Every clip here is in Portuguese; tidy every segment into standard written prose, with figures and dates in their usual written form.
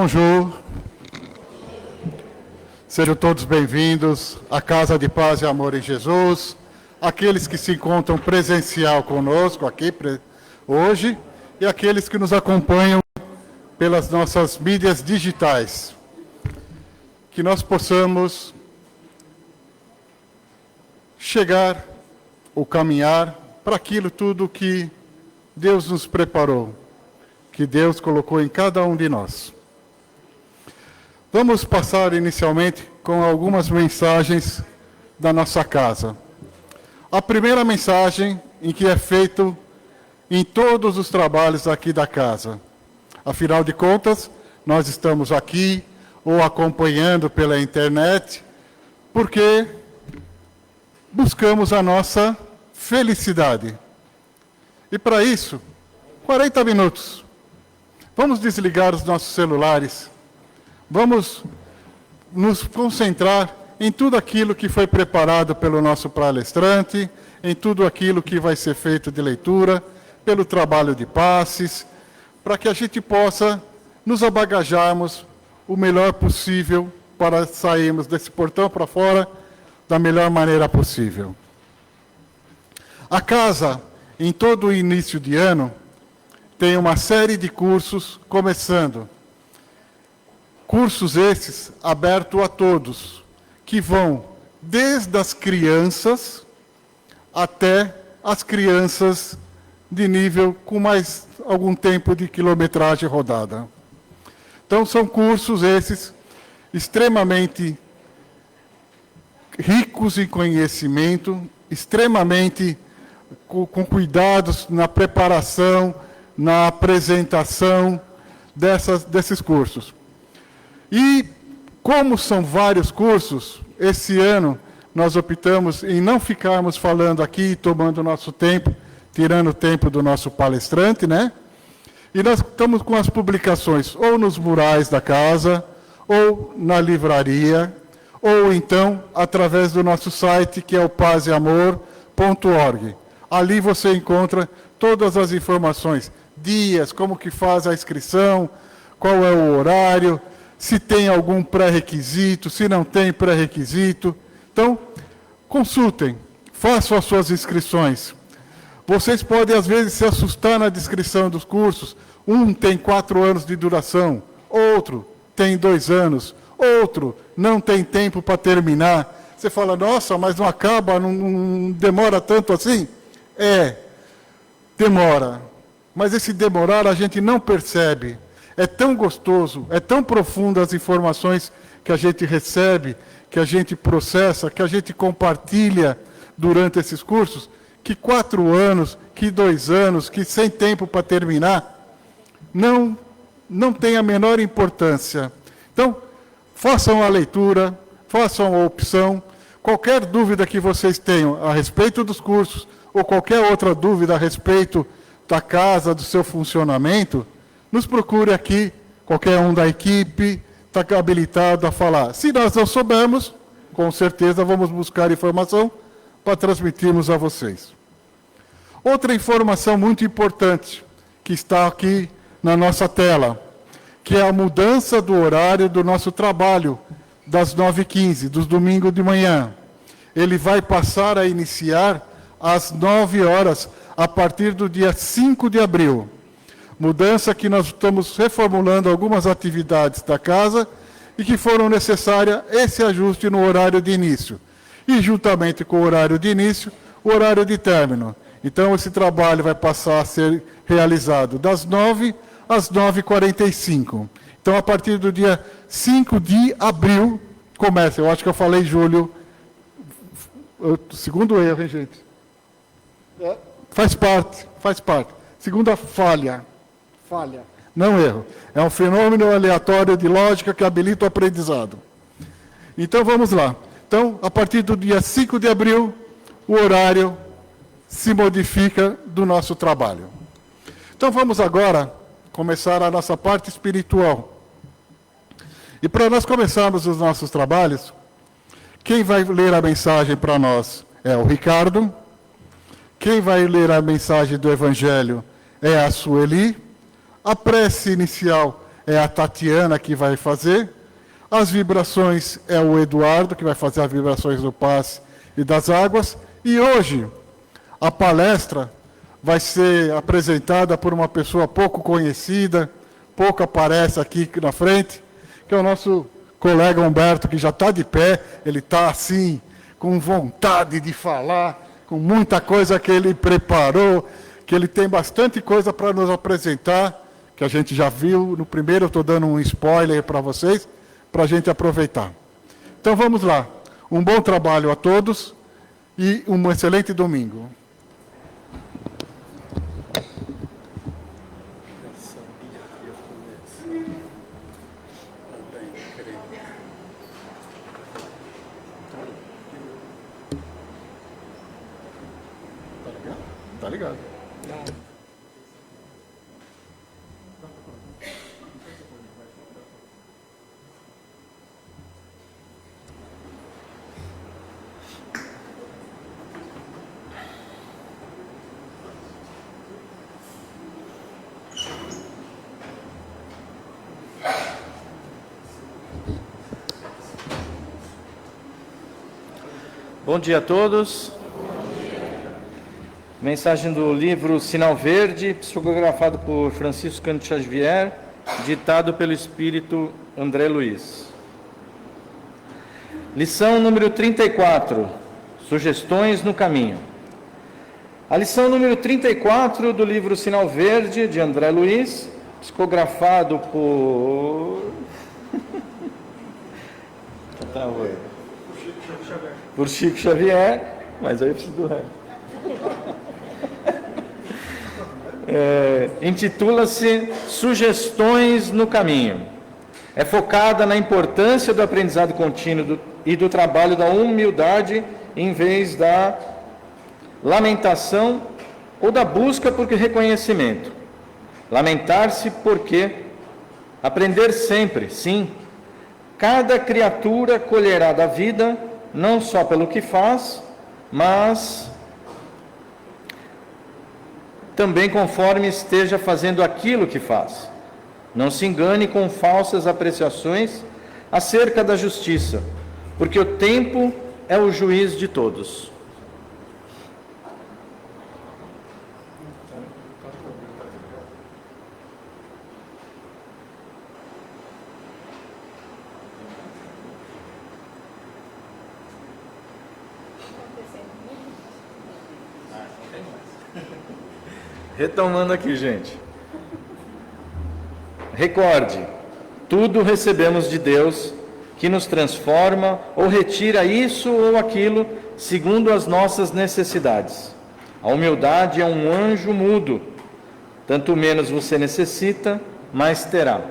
Bonjour. Sejam todos bem-vindos à Casa de Paz e Amor em Jesus, aqueles que se encontram presencial conosco aqui hoje e aqueles que nos acompanham pelas nossas mídias digitais. Que nós possamos chegar ou caminhar para aquilo tudo que Deus nos preparou, que Deus colocou em cada um de nós. Vamos passar inicialmente com algumas mensagens da nossa casa. A primeira mensagem em que é feito em todos os trabalhos aqui da casa. Afinal de contas, nós estamos aqui ou acompanhando pela internet, porque buscamos a nossa felicidade. E para isso, 40 minutos. Vamos desligar os nossos celulares. Vamos nos concentrar em tudo aquilo que foi preparado pelo nosso palestrante, em tudo aquilo que vai ser feito de leitura, pelo trabalho de passes, para que a gente possa nos abagajarmos o melhor possível para sairmos desse portão para fora da melhor maneira possível. A casa, em todo o início de ano, tem uma série de cursos começando. Cursos esses abertos a todos, que vão desde as crianças até as crianças de nível com mais algum tempo de quilometragem rodada. Então, são cursos esses extremamente ricos em conhecimento, extremamente com cuidados na preparação, na apresentação desses cursos. E, como são vários cursos, esse ano nós optamos em não ficarmos falando aqui, tomando nosso tempo, tirando o tempo do nosso palestrante, né? E nós estamos com as publicações ou nos murais da casa, ou na livraria, ou então através do nosso site, que é o pazeamor.org. Ali você encontra todas as informações, dias, como que faz a inscrição, qual é o horário, se tem algum pré-requisito, se não tem pré-requisito. Então, consultem, façam as suas inscrições. Vocês podem, às vezes, se assustar na descrição dos cursos. Um tem 4 anos de duração, outro tem 2 anos, outro não tem tempo para terminar. Você fala, nossa, mas não acaba, não demora tanto assim? Demora. Mas esse demorar a gente não percebe. É tão gostoso, é tão profundo as informações que a gente recebe, que a gente processa, que a gente compartilha durante esses cursos, que 4 anos, que 2 anos, que sem tempo para terminar, não tem a menor importância. Então, façam a leitura, façam a opção. Qualquer dúvida que vocês tenham a respeito dos cursos, ou qualquer outra dúvida a respeito da casa, do seu funcionamento, nos procure aqui, qualquer um da equipe está habilitado a falar. Se nós não soubermos, com certeza vamos buscar informação para transmitirmos a vocês. Outra informação muito importante que está aqui na nossa tela, que é a mudança do horário do nosso trabalho, das 9h15, dos domingos de manhã. Ele vai passar a iniciar às 9 horas, a partir do dia 5 de abril. Mudança que nós estamos reformulando algumas atividades da casa e que foram necessárias esse ajuste no horário de início. E, juntamente com o horário de início, o horário de término. Então, esse trabalho vai passar a ser realizado das 9 às 9h45. Então, a partir do dia 5 de abril, começa. Eu acho que eu falei julho. Segundo erro, hein, gente? Faz parte. Segunda falha, não erro. É um fenômeno aleatório de lógica que habilita o aprendizado. Então, vamos lá. Então, a partir do dia 5 de abril, o horário se modifica do nosso trabalho. Então, vamos agora começar a nossa parte espiritual. E para nós começarmos os nossos trabalhos, quem vai ler a mensagem para nós é o Ricardo. Quem vai ler a mensagem do Evangelho é a Sueli. A prece inicial é a Tatiana que vai fazer. As vibrações é o Eduardo, que vai fazer as vibrações do passe e das águas. E hoje, a palestra vai ser apresentada por uma pessoa pouco conhecida, pouco aparece aqui na frente, que é o nosso colega Humberto, que já está de pé, ele está assim, com vontade de falar, com muita coisa que ele preparou, que ele tem bastante coisa para nos apresentar, que a gente já viu no primeiro, eu estou dando um spoiler para vocês, para a gente aproveitar. Então vamos lá. Um bom trabalho a todos e um excelente domingo. Tá ligado? Bom dia a todos. Mensagem do livro Sinal Verde, psicografado por Francisco Cândido Xavier, ditado pelo Espírito André Luiz. Lição número 34, Sugestões no Caminho. A lição número 34 do livro Sinal Verde, de André Luiz, psicografado por Chico Xavier, mas aí eu preciso do resto. Intitula-se Sugestões no Caminho. É focada na importância do aprendizado contínuo e do trabalho da humildade em vez da lamentação ou da busca por reconhecimento. Lamentar-se porque aprender sempre, sim. Cada criatura colherá da vida não só pelo que faz, mas também conforme esteja fazendo aquilo que faz. Não se engane com falsas apreciações acerca da justiça, porque o tempo é o juiz de todos. Retomando aqui, gente. Recorde, tudo recebemos de Deus, que nos transforma ou retira isso ou aquilo, segundo as nossas necessidades. A humildade é um anjo mudo. Tanto menos você necessita, mais terá.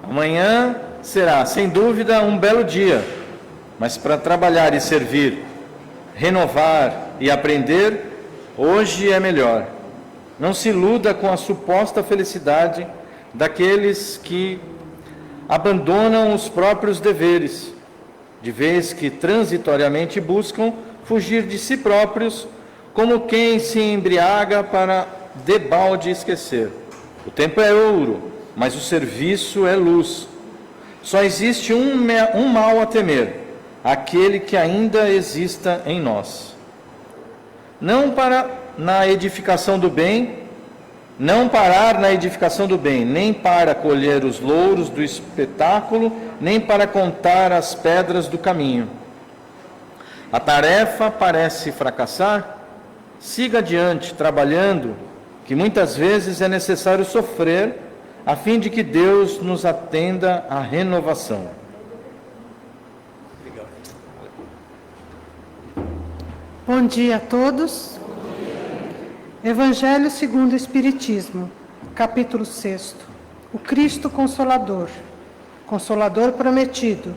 Amanhã será, sem dúvida, um belo dia, mas para trabalhar e servir, renovar e aprender, hoje é melhor. Não se iluda com a suposta felicidade daqueles que abandonam os próprios deveres, de vez que transitoriamente buscam fugir de si próprios, como quem se embriaga para debalde esquecer. O tempo é ouro, mas o serviço é luz. Só existe um mal a temer, aquele que ainda exista em nós. Não parar na edificação do bem, nem para colher os louros do espetáculo, nem para contar as pedras do caminho. A tarefa parece fracassar? Siga adiante, trabalhando, que muitas vezes é necessário sofrer, a fim de que Deus nos atenda à renovação. Bom dia a todos. Evangelho segundo o Espiritismo, capítulo 6. O Cristo Consolador, Consolador prometido.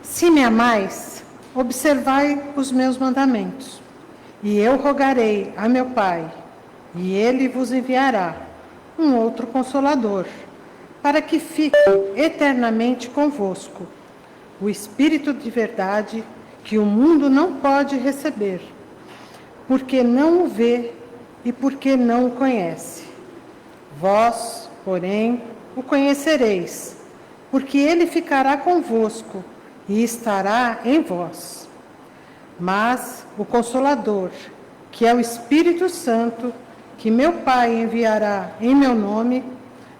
Se me amais, observai os meus mandamentos, e eu rogarei a meu Pai, e Ele vos enviará um outro Consolador, para que fique eternamente convosco, o Espírito de verdade, que o mundo não pode receber, porque não o vê e porque não o conhece. Vós, porém, o conhecereis, porque ele ficará convosco e estará em vós. Mas o Consolador, que é o Espírito Santo, que meu Pai enviará em meu nome,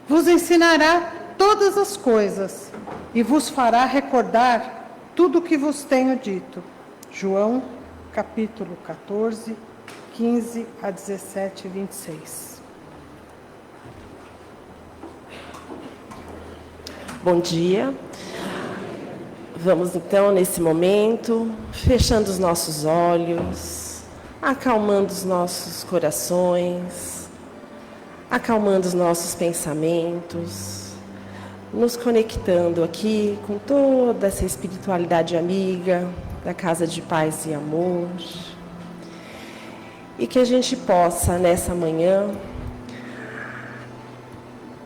vos ensinará todas as coisas e vos fará recordar tudo o que vos tenho dito. João, capítulo 14, 15 a 17 e 26. Bom dia. Vamos então, nesse momento, fechando os nossos olhos, acalmando os nossos corações, acalmando os nossos pensamentos, nos conectando aqui com toda essa espiritualidade amiga da Casa de Paz e Amor. E que a gente possa, nessa manhã,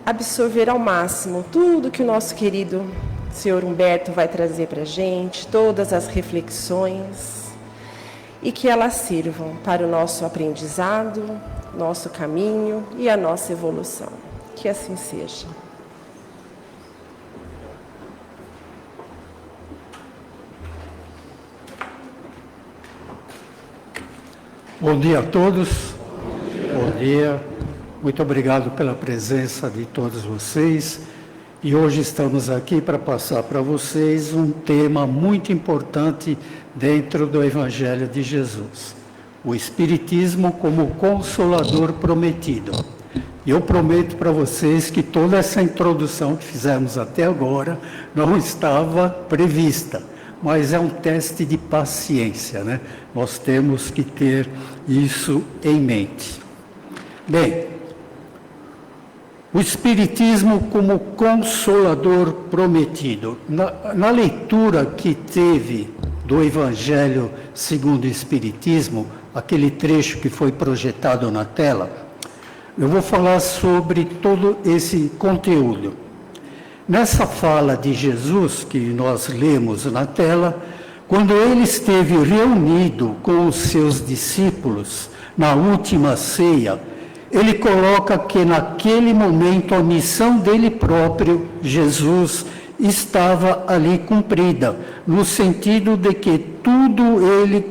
absorver ao máximo tudo que o nosso querido Senhor Humberto vai trazer para a gente, todas as reflexões, e que elas sirvam para o nosso aprendizado, nosso caminho e a nossa evolução. Que assim seja. Bom dia a todos. Bom dia. Muito obrigado pela presença de todos vocês. E hoje estamos aqui para passar para vocês um tema muito importante dentro do Evangelho de Jesus. O Espiritismo como Consolador Prometido. E eu prometo para vocês que toda essa introdução que fizemos até agora não estava prevista. Mas é um teste de paciência, né? Nós temos que ter isso em mente. Bem, o Espiritismo como Consolador Prometido. Na leitura que teve do Evangelho segundo o Espiritismo, aquele trecho que foi projetado na tela, eu vou falar sobre todo esse conteúdo. Nessa fala de Jesus, que nós lemos na tela, quando ele esteve reunido com os seus discípulos na última ceia, ele coloca que naquele momento a missão dele próprio, Jesus, estava ali cumprida, no sentido de que tudo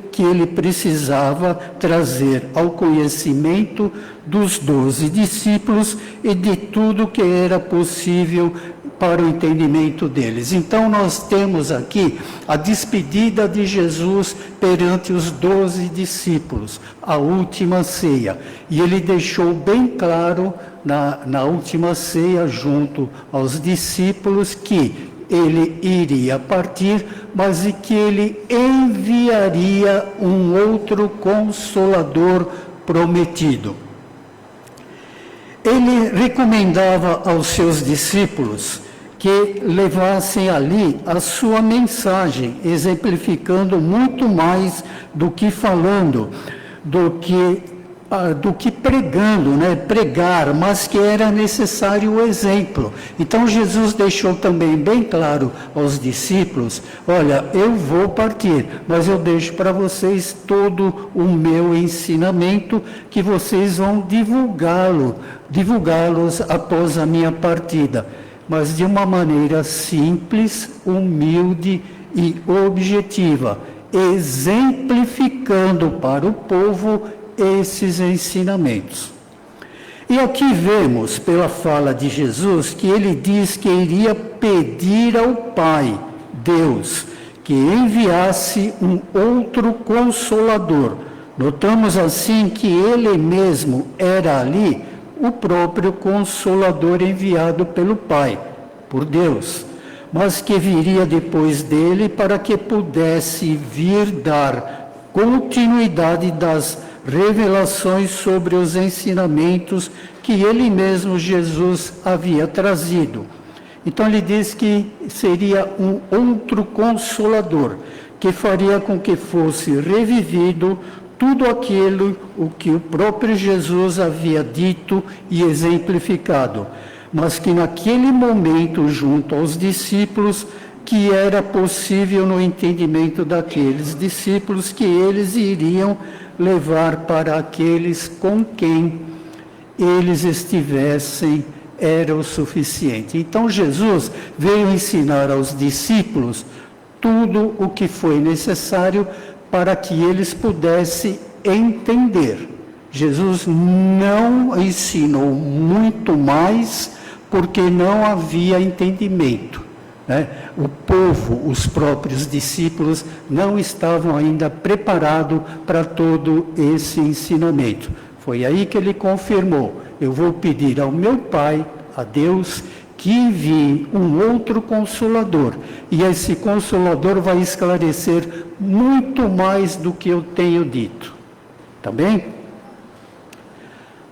que ele precisava trazer ao conhecimento dos 12 discípulos e de tudo que era possível para o entendimento deles. Então nós temos aqui a despedida de Jesus perante os 12 discípulos, a última ceia. E ele deixou bem claro na última ceia, junto aos discípulos, que ele iria partir, mas e que ele enviaria um outro Consolador prometido. Ele recomendava aos seus discípulos que levassem ali a sua mensagem, exemplificando muito mais do que falando, do que pregando, né? Pregar, mas que era necessário o exemplo. Então Jesus deixou também bem claro aos discípulos: olha, eu vou partir, mas eu deixo para vocês todo o meu ensinamento, que vocês vão divulgá-los após a minha partida, mas de uma maneira simples, humilde e objetiva, exemplificando para o povo esses ensinamentos. E aqui vemos, pela fala de Jesus, que ele diz que iria pedir ao Pai, Deus, que enviasse um outro Consolador. Notamos assim que ele mesmo era ali o próprio Consolador enviado pelo Pai, por Deus, mas que viria depois dele para que pudesse vir dar continuidade das revelações sobre os ensinamentos que ele mesmo, Jesus, havia trazido. Então ele diz que seria um outro Consolador, que faria com que fosse revivido tudo aquilo o que o próprio Jesus havia dito e exemplificado, mas que naquele momento, junto aos discípulos, que era possível no entendimento daqueles discípulos que eles iriam levar para aqueles com quem eles estivessem, era o suficiente. Então Jesus veio ensinar aos discípulos tudo o que foi necessário para que eles pudessem entender. Jesus não ensinou muito mais porque não havia entendimento, né? O povo, os próprios discípulos, não estavam ainda preparados para todo esse ensinamento. Foi aí que ele confirmou: eu vou pedir ao meu Pai, a Deus, que envie um outro Consolador. E esse Consolador vai esclarecer muito mais do que eu tenho dito. Tá bem?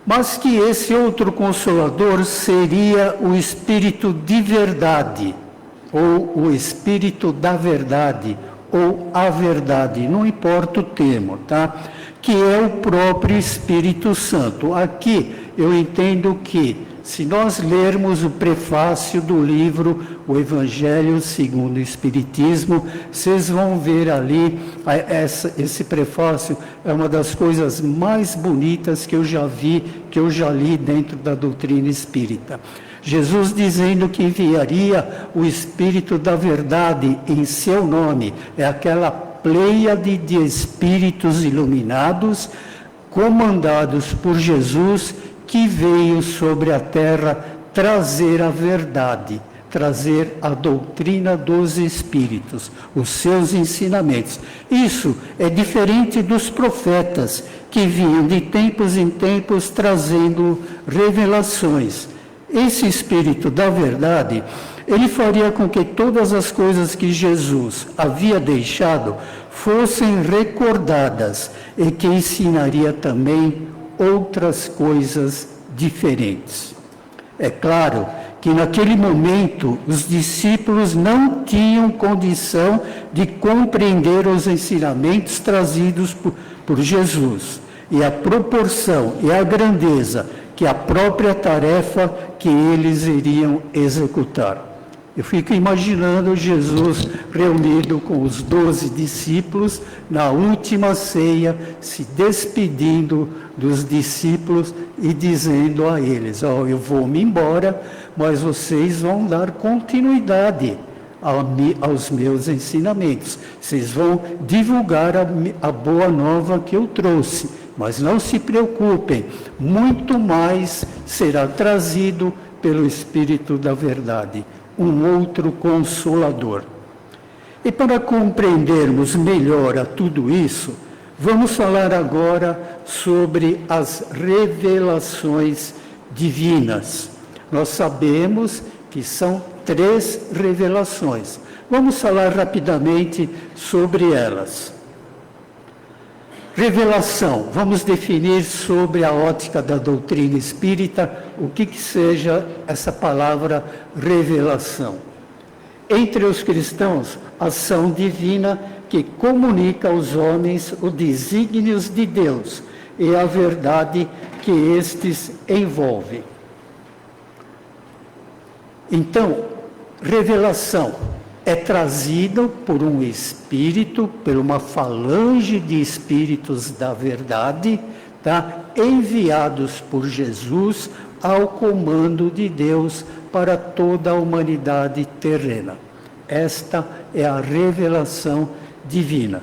Mas que esse outro Consolador seria o Espírito de verdade, ou o Espírito da verdade, ou a verdade, não importa o termo, tá? Que é o próprio Espírito Santo. Aqui eu entendo que, se nós lermos o prefácio do livro O Evangelho segundo o Espiritismo, vocês vão ver ali, esse prefácio é uma das coisas mais bonitas que eu já vi, que eu já li dentro da doutrina espírita. Jesus dizendo que enviaria o Espírito da verdade em seu nome, é aquela pleiade de espíritos iluminados, comandados por Jesus, que veio sobre a terra trazer a verdade, trazer a doutrina dos Espíritos, os seus ensinamentos. Isso é diferente dos profetas, que vinham de tempos em tempos trazendo revelações. Esse Espírito da verdade, ele faria com que todas as coisas que Jesus havia deixado fossem recordadas e que ensinaria também outras coisas diferentes. É claro que naquele momento os discípulos não tinham condição de compreender os ensinamentos trazidos por Jesus, e a proporção e a grandeza que a própria tarefa que eles iriam executar. Eu fico imaginando Jesus reunido com os 12 discípulos na última ceia, se despedindo dos discípulos e dizendo a eles: eu vou me embora, mas vocês vão dar continuidade aos meus ensinamentos. Vocês vão divulgar a boa nova que eu trouxe. Mas não se preocupem, muito mais será trazido pelo Espírito da verdade, um outro Consolador. E para compreendermos melhor a tudo isso, vamos falar agora sobre as revelações divinas. Nós sabemos que são 3 revelações. Vamos falar rapidamente sobre elas. Revelação, vamos definir sobre a ótica da doutrina espírita o que seja essa palavra revelação. Entre os cristãos, ação divina que comunica aos homens os desígnios de Deus e a verdade que estes envolvem. Então, revelação é trazido por um espírito, por uma falange de espíritos da verdade, tá? Enviados por Jesus ao comando de Deus para toda a humanidade terrena. Esta é a revelação divina.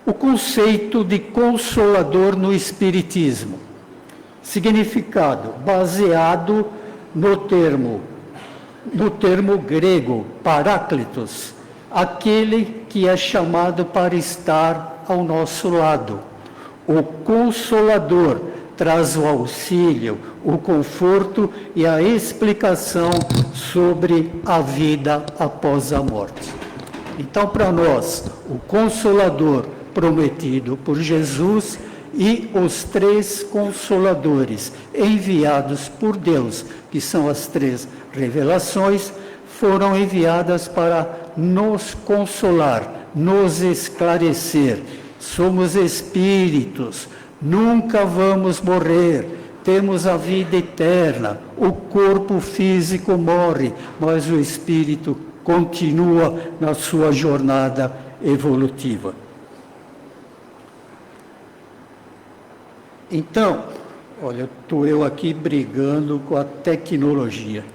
O conceito de consolador no Espiritismo. Significado baseado no termo grego paráclitos, aquele que é chamado para estar ao nosso lado. O Consolador traz o auxílio, o conforto e a explicação sobre a vida após a morte. Então, para nós, o Consolador prometido por Jesus e os 3 Consoladores enviados por Deus, que são as 3 revelações, foram enviadas para nos consolar, nos esclarecer. Somos espíritos, nunca vamos morrer, temos a vida eterna. O corpo físico morre, mas o espírito continua na sua jornada evolutiva. Então, olha, estou eu aqui brigando com a tecnologia.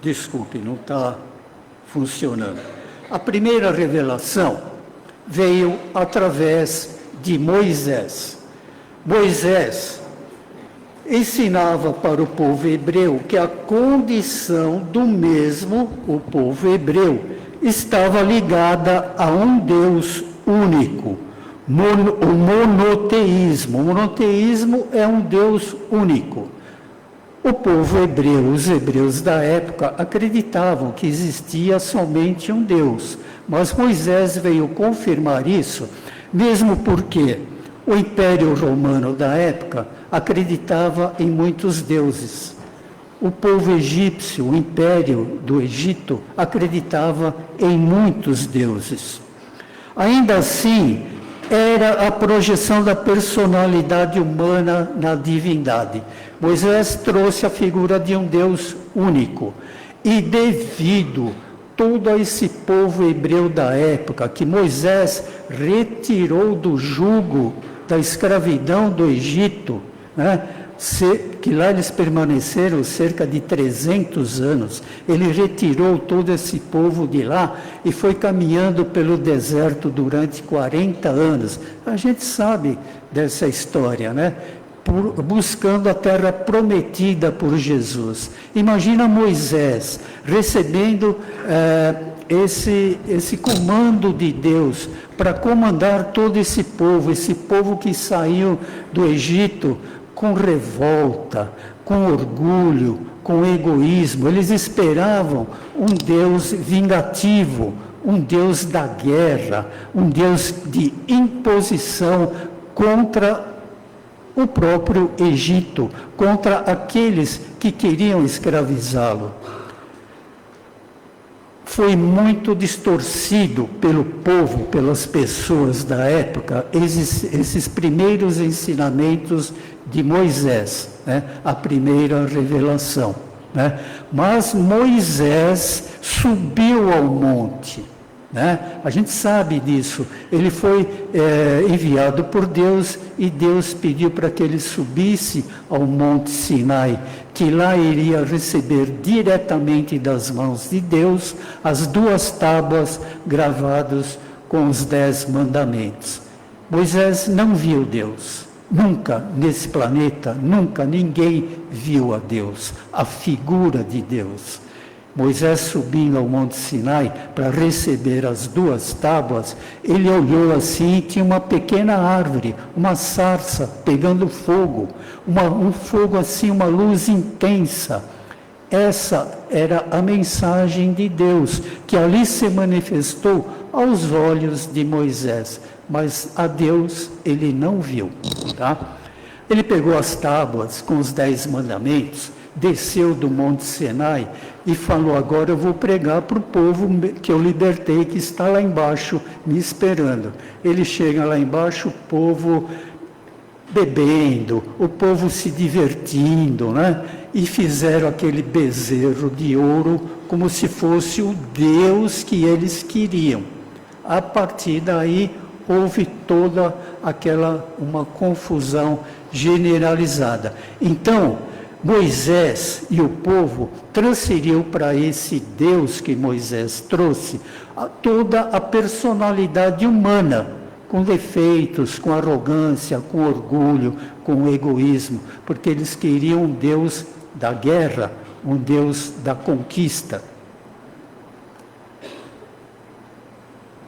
Desculpe, não está funcionando. A primeira revelação veio através de Moisés. Moisés ensinava para o povo hebreu que a condição do mesmo, o povo hebreu, estava ligada a um Deus único, o monoteísmo. O monoteísmo é um Deus único. O povo hebreu, os hebreus da época, acreditavam que existia somente um Deus, mas Moisés veio confirmar isso, mesmo porque o Império Romano da época acreditava em muitos deuses. O povo egípcio, o Império do Egito, acreditava em muitos deuses. Ainda assim, era a projeção da personalidade humana na divindade. Moisés trouxe a figura de um Deus único. E devido todo esse povo hebreu da época, que Moisés retirou do jugo da escravidão do Egito, né? Que lá eles permaneceram cerca de 300 anos. Ele retirou todo esse povo de lá e foi caminhando pelo deserto durante 40 anos. A gente sabe dessa história, né? Buscando a terra prometida por Jesus. Imagina Moisés recebendo esse comando de Deus para comandar todo esse povo que saiu do Egito com revolta, com orgulho, com egoísmo. Eles esperavam um Deus vingativo, um Deus da guerra, um Deus de imposição contra o próprio Egito, contra aqueles que queriam escravizá-lo. Foi muito distorcido pelo povo, pelas pessoas da época, esses primeiros ensinamentos de Moisés, né? A primeira revelação, né? Mas Moisés subiu ao monte, né? A gente sabe disso. Ele foi enviado por Deus e Deus pediu para que ele subisse ao Monte Sinai, que lá iria receber diretamente das mãos de Deus as 2 tábuas gravadas com os 10 mandamentos. Moisés não viu Deus. Nunca nesse planeta, nunca ninguém viu a Deus, a figura de Deus. Moisés subindo ao Monte Sinai para receber as 2 tábuas, ele olhou assim e tinha uma pequena árvore, uma sarça pegando fogo, um fogo assim, uma luz intensa. Essa era a mensagem de Deus, que ali se manifestou aos olhos de Moisés, mas a Deus ele não viu, tá? Ele pegou as tábuas com os 10 mandamentos, desceu do Monte Sinai e falou: agora eu vou pregar para o povo que eu libertei, que está lá embaixo me esperando. Ele chega lá embaixo, o povo bebendo, o povo se divertindo, né? E fizeram aquele bezerro de ouro como se fosse o Deus que eles queriam. A partir daí houve toda uma confusão generalizada. Então, Moisés e o povo transferiu para esse Deus que Moisés trouxe toda a personalidade humana, com defeitos, com arrogância, com orgulho, com egoísmo, porque eles queriam um Deus da guerra, um Deus da conquista.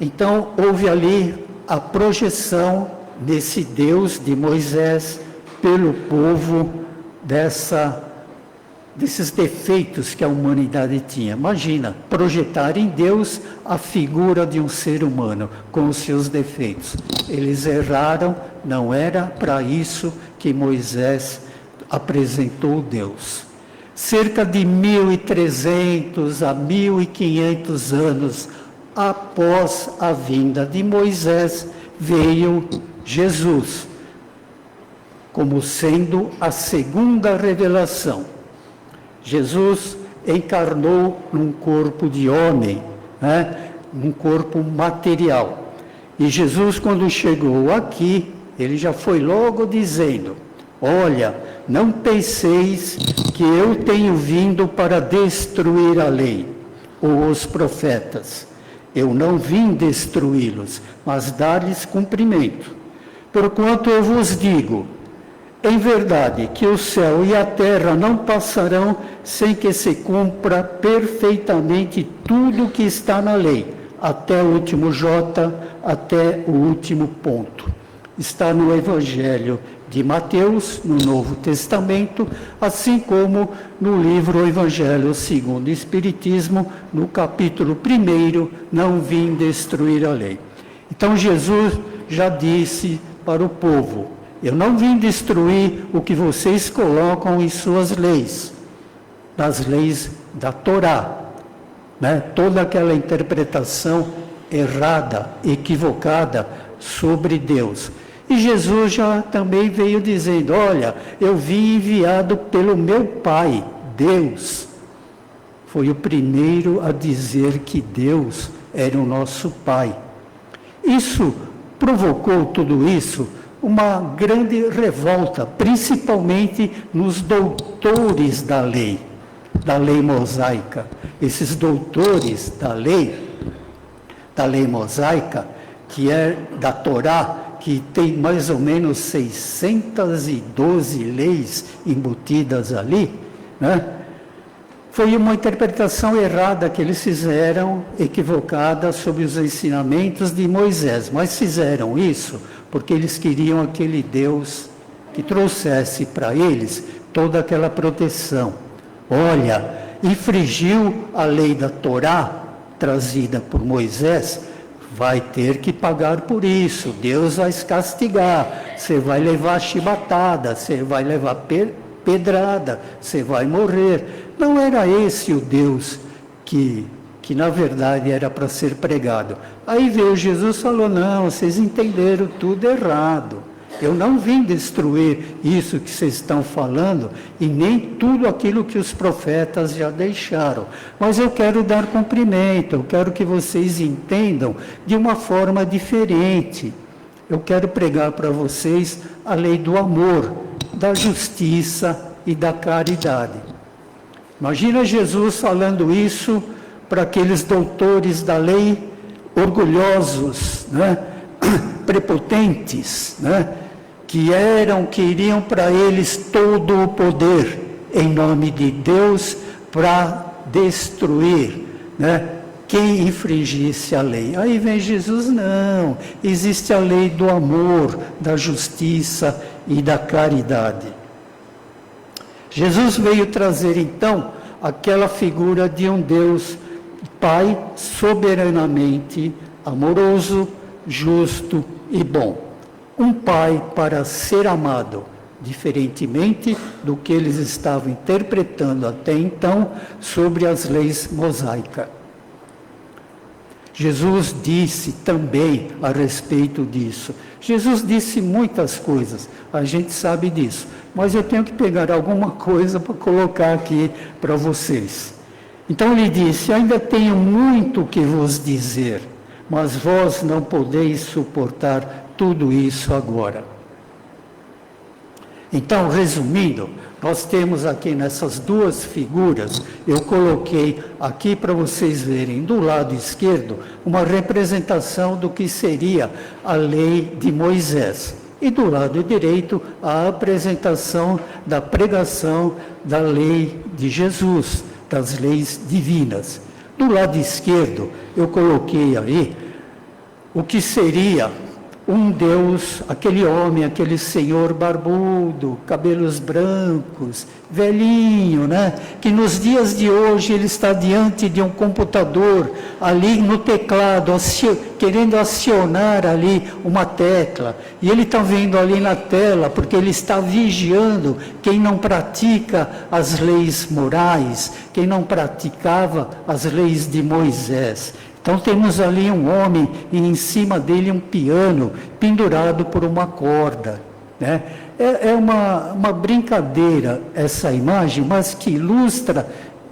Então, houve ali a projeção desse Deus de Moisés pelo povo, desses defeitos que a humanidade tinha. Imagina, projetar em Deus a figura de um ser humano com os seus defeitos. Eles erraram, não era para isso que Moisés apresentou Deus. Cerca de 1.300 a 1.500 anos após a vinda de Moisés, veio Jesus. como sendo a segunda revelação. Jesus encarnou num corpo de homem, né? Num corpo material. E Jesus, quando chegou aqui, ele já foi logo dizendo: olha, não penseis que eu tenho vindo para destruir a lei ou os profetas. Eu não vim destruí-los, mas dar-lhes cumprimento. Porquanto eu vos digo, em verdade, que o céu e a terra não passarão sem que se cumpra perfeitamente tudo o que está na lei, até o último J, até o último ponto. Está no Evangelho de Mateus, no Novo Testamento, assim como no livro Evangelho segundo o Espiritismo, no capítulo 1, não vim destruir a lei. Então Jesus já disse para o povo: eu não vim destruir o que vocês colocam em suas leis, nas leis da Torá, né? Toda aquela interpretação errada, equivocada sobre Deus. E Jesus já também veio dizendo: olha, eu vim enviado pelo meu Pai, Deus. Foi o primeiro a dizer que Deus era o nosso Pai. Isso provocou tudo isso, uma grande revolta, principalmente nos doutores da lei mosaica. Esses doutores da lei mosaica, que é da Torá, que tem mais ou menos 612 leis embutidas ali, né? Foi uma interpretação errada que eles fizeram, equivocada, sobre os ensinamentos de Moisés. Mas fizeram isso porque eles queriam aquele Deus que trouxesse para eles toda aquela proteção. Olha, infringiu a lei da Torá, trazida por Moisés, vai ter que pagar por isso, Deus vai castigar, você vai levar chibatada, você vai levar pedrada, você vai morrer. Não era esse o Deus que na verdade era para ser pregado. Aí veio Jesus e falou: não, vocês entenderam tudo errado. Eu não vim destruir isso que vocês estão falando e nem tudo aquilo que os profetas já deixaram. Mas eu quero dar cumprimento, eu quero que vocês entendam de uma forma diferente. Eu quero pregar para vocês a lei do amor, da justiça e da caridade. Imagina Jesus falando isso para aqueles doutores da lei orgulhosos, né? Prepotentes, né? Que queriam para eles todo o poder em nome de Deus para destruir, né? Quem infringisse a lei. Aí vem Jesus: não, existe a lei do amor, da justiça e da caridade. Jesus veio trazer então aquela figura de um Deus Pai soberanamente amoroso, justo e bom. Um pai para ser amado, diferentemente do que eles estavam interpretando até então sobre as leis mosaicas. Jesus disse também a respeito disso. Jesus disse muitas coisas, a gente sabe disso, mas eu tenho que pegar alguma coisa para colocar aqui para vocês. Então ele disse: ainda tenho muito que vos dizer, mas vós não podeis suportar tudo isso agora. Então, resumindo, nós temos aqui nessas duas figuras, eu coloquei aqui para vocês verem do lado esquerdo uma representação do que seria a lei de Moisés. E do lado direito a apresentação da pregação da lei de Jesus, das leis divinas. Do lado esquerdo eu coloquei aí o que seria um Deus, aquele homem, aquele senhor barbudo, cabelos brancos, velhinho, né? Que nos dias de hoje ele está diante de um computador, ali no teclado, querendo acionar ali uma tecla. E ele está vendo ali na tela, porque ele está vigiando quem não pratica as leis morais, quem não praticava as leis de Moisés. Então temos ali um homem e em cima dele um piano pendurado por uma corda. né? É uma brincadeira essa imagem, mas que ilustra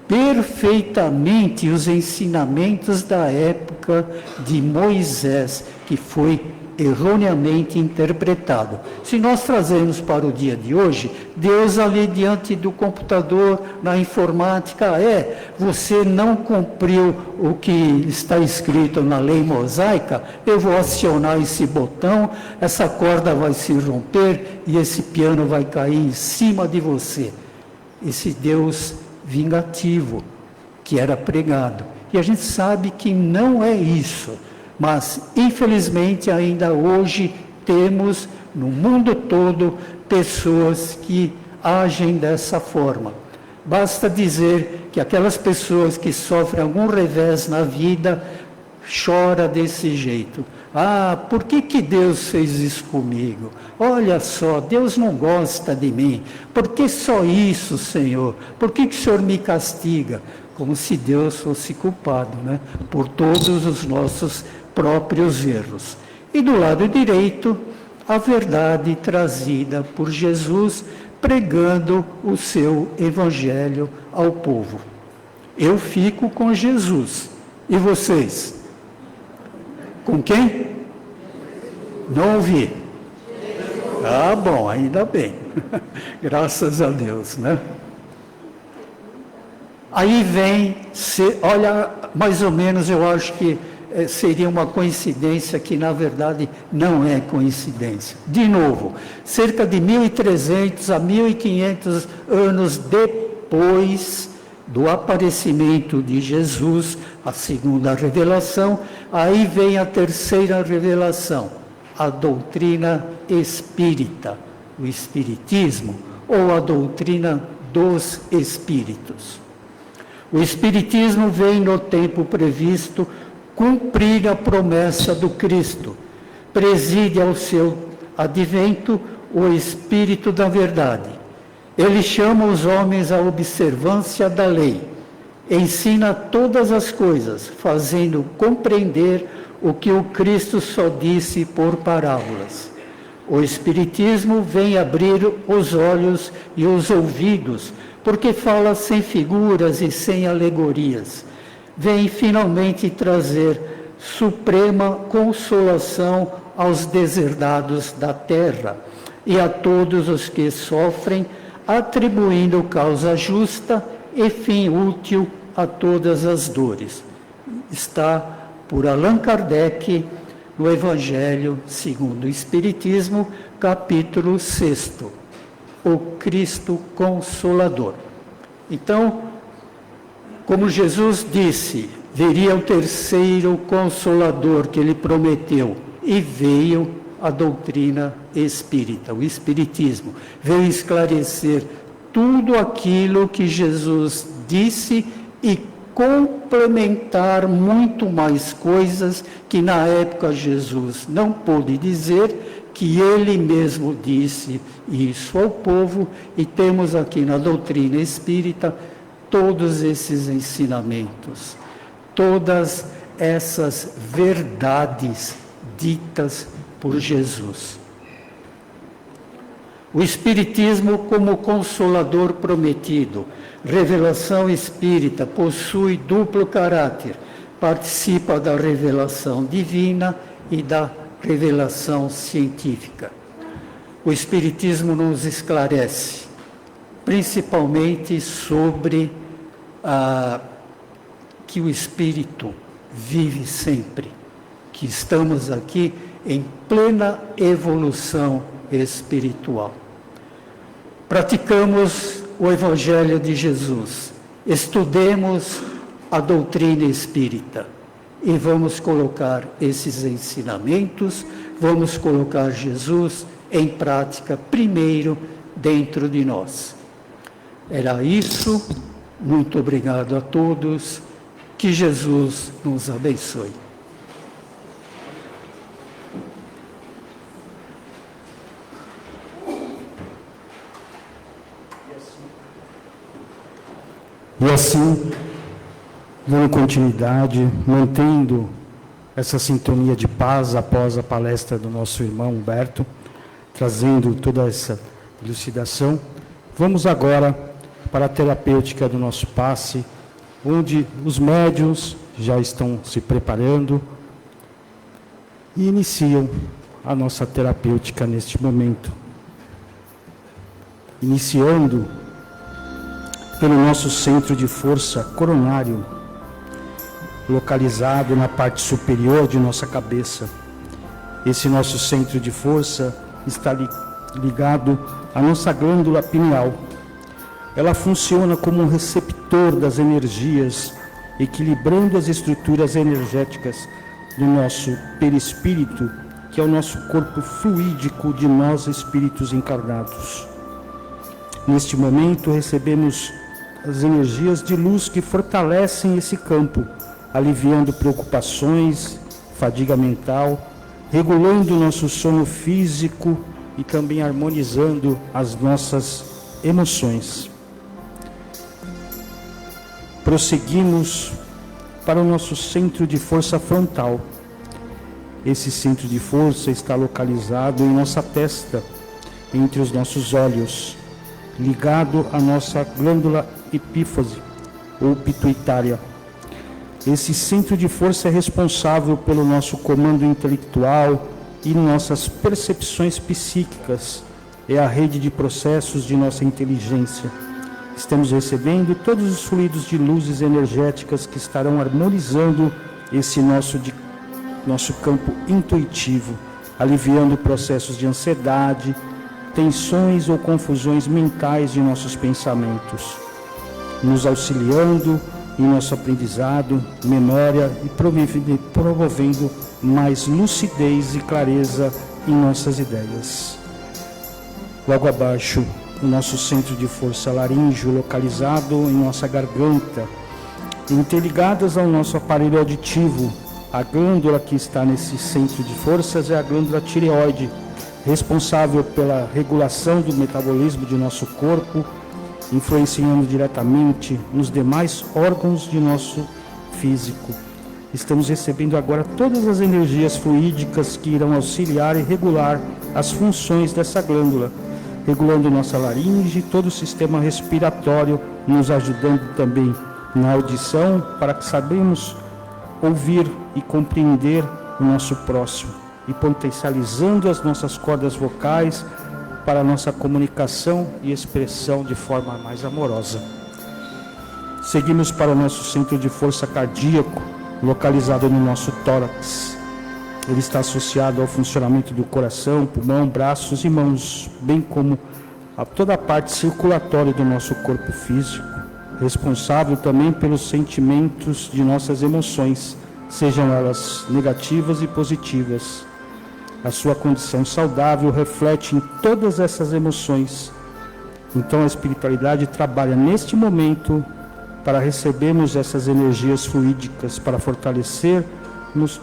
perfeitamente os ensinamentos da época de Moisés, que foi erroneamente interpretado. Se nós trazemos para o dia de hoje, Deus ali diante do computador, na informática, você não cumpriu o que está escrito na lei mosaica, eu vou acionar esse botão, essa corda vai se romper e esse piano vai cair em cima de você. Esse Deus vingativo que era pregado. E a gente sabe que não é isso. Mas, infelizmente, ainda hoje temos, no mundo todo, pessoas que agem dessa forma. Basta dizer que aquelas pessoas que sofrem algum revés na vida, choram desse jeito. Por que Deus fez isso comigo? Olha só, Deus não gosta de mim. Por que só isso, Senhor? Por que o Senhor me castiga? Como se Deus fosse culpado, né? Por todos os nossos próprios erros. E do lado direito, a verdade trazida por Jesus, pregando o seu evangelho ao povo. Eu fico com Jesus. E vocês? Com quem? Não ouvi. Bom, ainda bem. Graças a Deus, né? Aí vem, olha, mais ou menos eu acho que seria uma coincidência que, na verdade, não é coincidência. De novo, cerca de 1.300 a 1.500 anos depois do aparecimento de Jesus, a segunda revelação, aí vem a terceira revelação, a doutrina espírita, o espiritismo, ou a doutrina dos espíritos. O espiritismo vem no tempo previsto cumprir a promessa do Cristo. Preside ao seu advento o Espírito da verdade. Ele chama os homens à observância da lei. Ensina todas as coisas, fazendo compreender o que o Cristo só disse por parábolas. O Espiritismo vem abrir os olhos e os ouvidos, porque fala sem figuras e sem alegorias. Vem finalmente trazer suprema consolação aos deserdados da terra e a todos os que sofrem, atribuindo causa justa e fim útil a todas as dores. Está por Allan Kardec no Evangelho segundo o Espiritismo, capítulo 6, o Cristo Consolador. Então, como Jesus disse, viria o terceiro Consolador que ele prometeu, e veio a doutrina espírita, o Espiritismo. Veio esclarecer tudo aquilo que Jesus disse e complementar muito mais coisas que na época Jesus não pôde dizer, que ele mesmo disse isso ao povo, e temos aqui na doutrina espírita todos esses ensinamentos, todas essas verdades ditas por Jesus. O Espiritismo como consolador prometido, revelação espírita, possui duplo caráter, participa da revelação divina e da revelação científica. O Espiritismo nos esclarece, principalmente sobre que o Espírito vive sempre, que estamos aqui em plena evolução espiritual. Praticamos o Evangelho de Jesus, estudemos a doutrina espírita e vamos colocar esses ensinamentos, vamos colocar Jesus em prática primeiro dentro de nós. Era isso. Muito obrigado a todos. Que Jesus nos abençoe. E assim, dando continuidade, mantendo essa sintonia de paz após a palestra do nosso irmão Humberto, trazendo toda essa elucidação. Vamos agora para a terapêutica do nosso passe, onde os médiuns já estão se preparando e iniciam a nossa terapêutica neste momento. Iniciando pelo nosso centro de força coronário, localizado na parte superior de nossa cabeça. Esse nosso centro de força está ligado à nossa glândula pineal. Ela funciona como um receptor das energias, equilibrando as estruturas energéticas do nosso perispírito, que é o nosso corpo fluídico de nós espíritos encarnados. Neste momento recebemos as energias de luz que fortalecem esse campo, aliviando preocupações, fadiga mental, regulando o nosso sono físico e também harmonizando as nossas emoções. Prosseguimos para o nosso centro de força frontal. Esse centro de força está localizado em nossa testa, entre os nossos olhos, ligado à nossa glândula epífise ou pituitária. Esse centro de força é responsável pelo nosso comando intelectual e nossas percepções psíquicas. É a rede de processos de nossa inteligência. Estamos recebendo todos os fluidos de luzes energéticas que estarão harmonizando esse nosso campo intuitivo, aliviando processos de ansiedade, tensões ou confusões mentais de nossos pensamentos, nos auxiliando em nosso aprendizado, memória e promovendo mais lucidez e clareza em nossas ideias. Logo abaixo, o nosso centro de força laríngeo, localizado em nossa garganta, interligadas ao nosso aparelho auditivo. A glândula que está nesse centro de forças é a glândula tireoide, responsável pela regulação do metabolismo de nosso corpo, influenciando diretamente nos demais órgãos de nosso físico. Estamos recebendo agora todas as energias fluídicas que irão auxiliar e regular as funções dessa glândula, regulando nossa laringe e todo o sistema respiratório, nos ajudando também na audição, para que saibamos ouvir e compreender o nosso próximo, e potencializando as nossas cordas vocais para a nossa comunicação e expressão de forma mais amorosa. Seguimos para o nosso centro de força cardíaco, localizado no nosso tórax. Ele está associado ao funcionamento do coração, pulmão, braços e mãos, bem como a toda a parte circulatória do nosso corpo físico, responsável também pelos sentimentos de nossas emoções, sejam elas negativas e positivas. A sua condição saudável reflete em todas essas emoções. Então a espiritualidade trabalha neste momento para recebermos essas energias fluídicas, para fortalecermos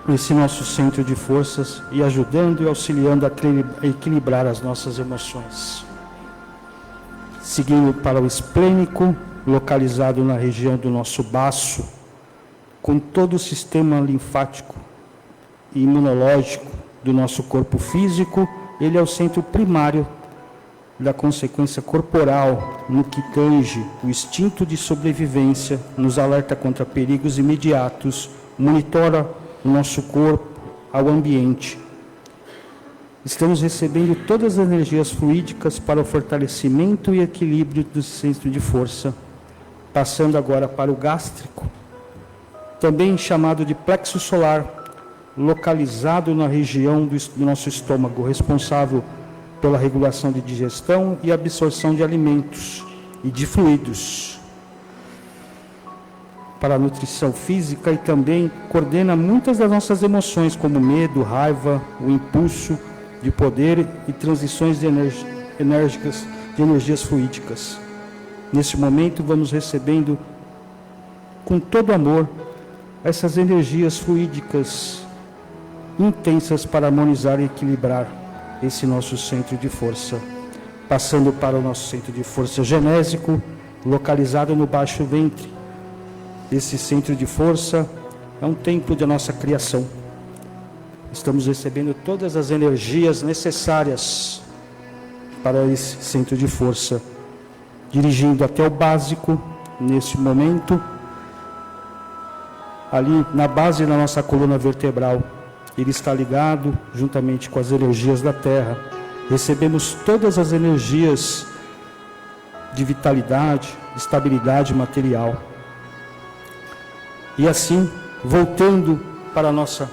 esse nosso centro de forças e ajudando e auxiliando a equilibrar as nossas emoções. Seguindo para o esplênico, localizado na região do nosso baço, com todo o sistema linfático e imunológico do nosso corpo físico. Ele é o centro primário da consequência corporal, no que tange o instinto de sobrevivência, nos alerta contra perigos imediatos, monitora o nosso corpo ao ambiente. Estamos recebendo todas as energias fluídicas para o fortalecimento e equilíbrio do centro de força. Passando agora para o gástrico, também chamado de plexo solar, localizado na região do nosso estômago, responsável pela regulação de digestão e absorção de alimentos e de fluidos, para a nutrição física, e também coordena muitas das nossas emoções, como medo, raiva, o impulso de poder e transições de energias fluídicas. Nesse momento, vamos recebendo com todo amor essas energias fluídicas intensas para harmonizar e equilibrar esse nosso centro de força. Passando para o nosso centro de força genésico, localizado no baixo ventre. Esse centro de força é um templo da nossa criação. estamos recebendo todas as energias necessárias para esse centro de força, dirigindo até o básico, nesse momento, ali na base da nossa coluna vertebral. Ele está ligado juntamente com as energias da Terra. Recebemos todas as energias de vitalidade, de estabilidade material. E assim, voltando para a nossa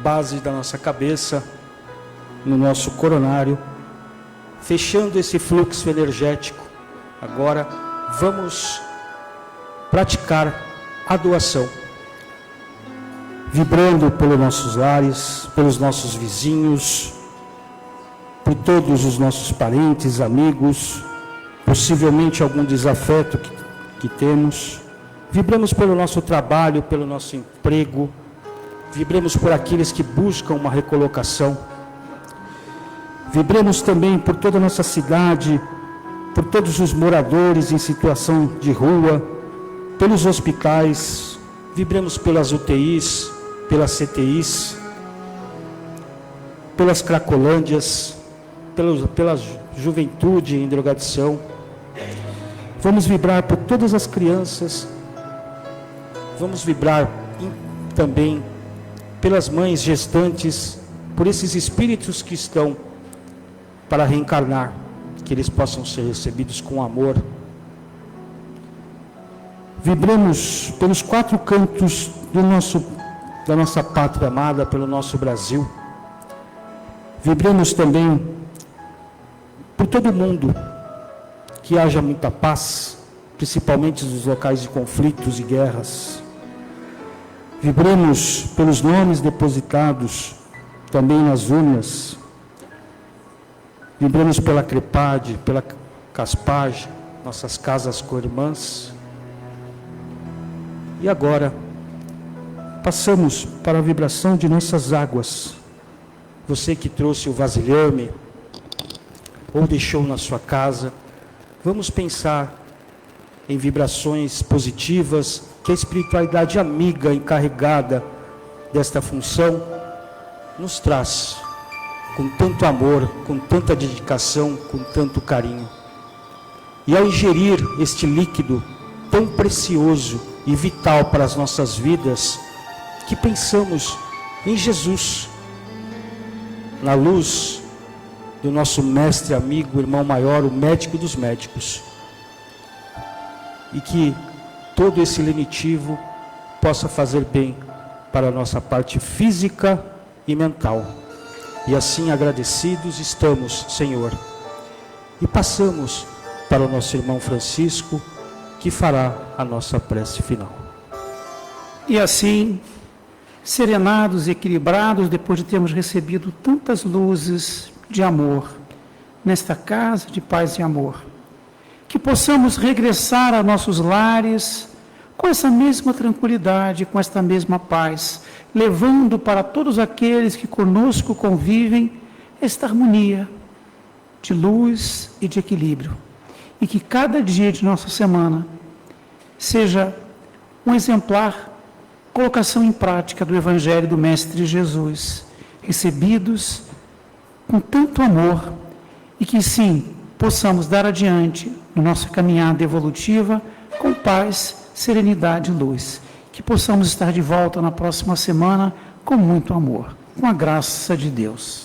base da nossa cabeça, no nosso coronário, fechando esse fluxo energético, agora vamos praticar a doação, vibrando pelos nossos lares, pelos nossos vizinhos, por todos os nossos parentes, amigos, possivelmente algum desafeto que temos. Vibramos pelo nosso trabalho, pelo nosso emprego, vibramos por aqueles que buscam uma recolocação. Vibramos também por toda a nossa cidade, por todos os moradores em situação de rua, pelos hospitais, vibramos pelas UTIs, pelas CTIs, pelas cracolândias, pela juventude em drogadição. Vamos vibrar por todas as crianças, vamos vibrar também pelas mães gestantes, por esses espíritos que estão para reencarnar, que eles possam ser recebidos com amor. Vibramos pelos 4 cantos da nossa pátria amada, pelo nosso Brasil. Vibramos também por todo mundo, que haja muita paz, principalmente nos locais de conflitos e guerras. Vibramos pelos nomes depositados também nas urnas. Vibramos pela CREPAD, pela CASPAG, nossas casas co-irmãs. E agora, passamos para a vibração de nossas águas. Você que trouxe o vasilhame, ou deixou na sua casa, vamos pensar em vibrações positivas que a espiritualidade amiga encarregada desta função nos traz, com tanto amor, com tanta dedicação, com tanto carinho. E ao ingerir este líquido tão precioso e vital para as nossas vidas, que pensamos em Jesus, na luz do nosso mestre, amigo, irmão maior, o médico dos médicos, e que todo esse lenitivo possa fazer bem para a nossa parte física e mental. E assim agradecidos estamos, Senhor. E passamos para o nosso irmão Francisco, que fará a nossa prece final. E assim, serenados e equilibrados, depois de termos recebido tantas luzes de amor nesta casa de paz e amor, que possamos regressar a nossos lares com essa mesma tranquilidade, com esta mesma paz, levando para todos aqueles que conosco convivem esta harmonia de luz e de equilíbrio, e que cada dia de nossa semana seja um exemplar colocação em prática do Evangelho do Mestre Jesus, recebidos com tanto amor, e que sim, possamos dar adiante na nossa caminhada evolutiva com paz, serenidade e luz. Que possamos estar de volta na próxima semana com muito amor, com a graça de Deus.